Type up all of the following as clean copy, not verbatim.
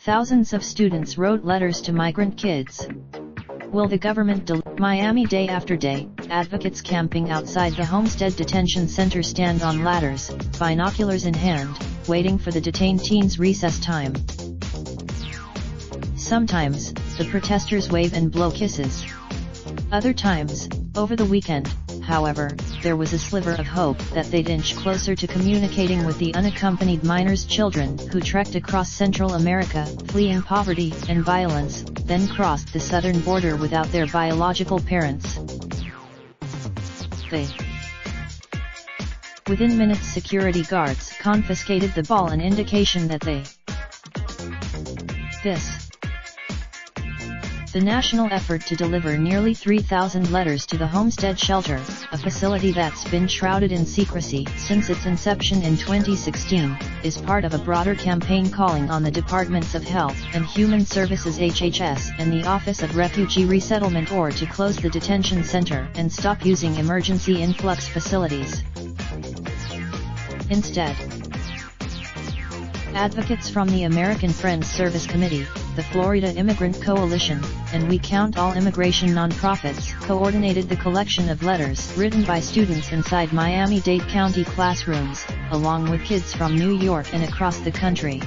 Thousands of students wrote letters to migrant kids. Will the government Miami day after day, advocates camping outside the Homestead Detention Center stand on ladders, binoculars in hand, waiting for the detained teens' recess time. Sometimes, the protesters wave and blow kisses. Other times, over the weekend, however, there was a sliver of hope that they'd inch closer to communicating with the unaccompanied minors' children who trekked across Central America, fleeing poverty and violence, then crossed the southern border without their biological parents. Within minutes, security guards confiscated the ball, an indication that the national effort to deliver nearly 3,000 letters to the Homestead Shelter, a facility that's been shrouded in secrecy since its inception in 2016, is part of a broader campaign calling on the Departments of Health and Human Services (HHS) and the Office of Refugee Resettlement (OR) to close the detention center and stop using emergency influx facilities. Instead, advocates from the American Friends Service Committee, the Florida Immigrant Coalition, and We Count All Immigration nonprofits coordinated the collection of letters written by students inside Miami-Dade County classrooms, along with kids from New York and across the country.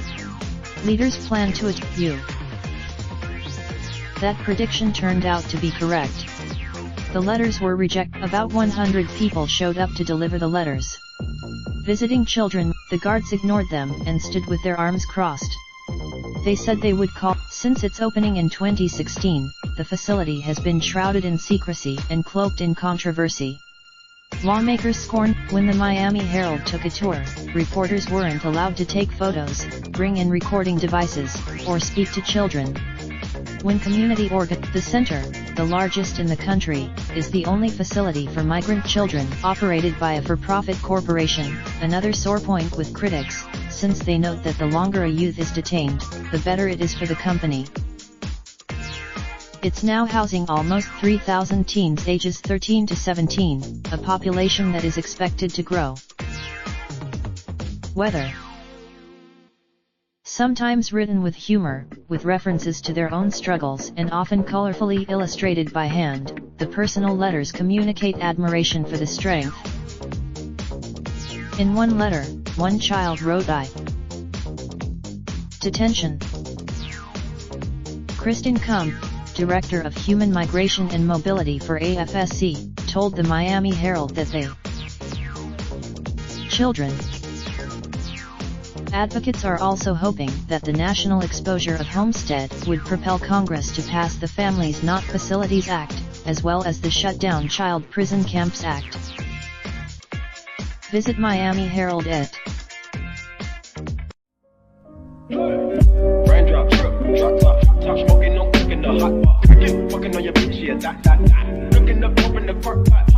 Leaders plan to achieve that prediction turned out to be correct. The letters were rejected. About 100 people showed up to deliver the letters. Visiting children, the guards ignored them and stood with their arms crossed. They said they would call. Since its opening in 2016, the facility has been shrouded in secrecy and cloaked in controversy. Lawmakers scorned. When the Miami Herald took a tour, reporters weren't allowed to take photos, bring in recording devices, or speak to children. When community the center, the largest in the country, is the only facility for migrant children operated by a for-profit corporation, another sore point with critics, since they note that the longer a youth is detained, the better it is for the company. It's now housing almost 3,000 teens ages 13 to 17, a population that is expected to grow. Weather. Sometimes written with humor, with references to their own struggles and often colorfully illustrated by hand, the personal letters communicate admiration for the strength. In one letter, one child wrote, Detention. Kristen Kump, Director of Human Migration and Mobility for AFSC, told the Miami Herald that children. Advocates are also hoping that the national exposure of Homestead would propel Congress to pass the Families Not Facilities Act, as well as the Shut Down Child Prison Camps Act. Visit Miami Herald at Raindrop, drop top smoking, no cooking the hot pot. Fucking on your bitch, yeah, that. Looking up, open the park pot.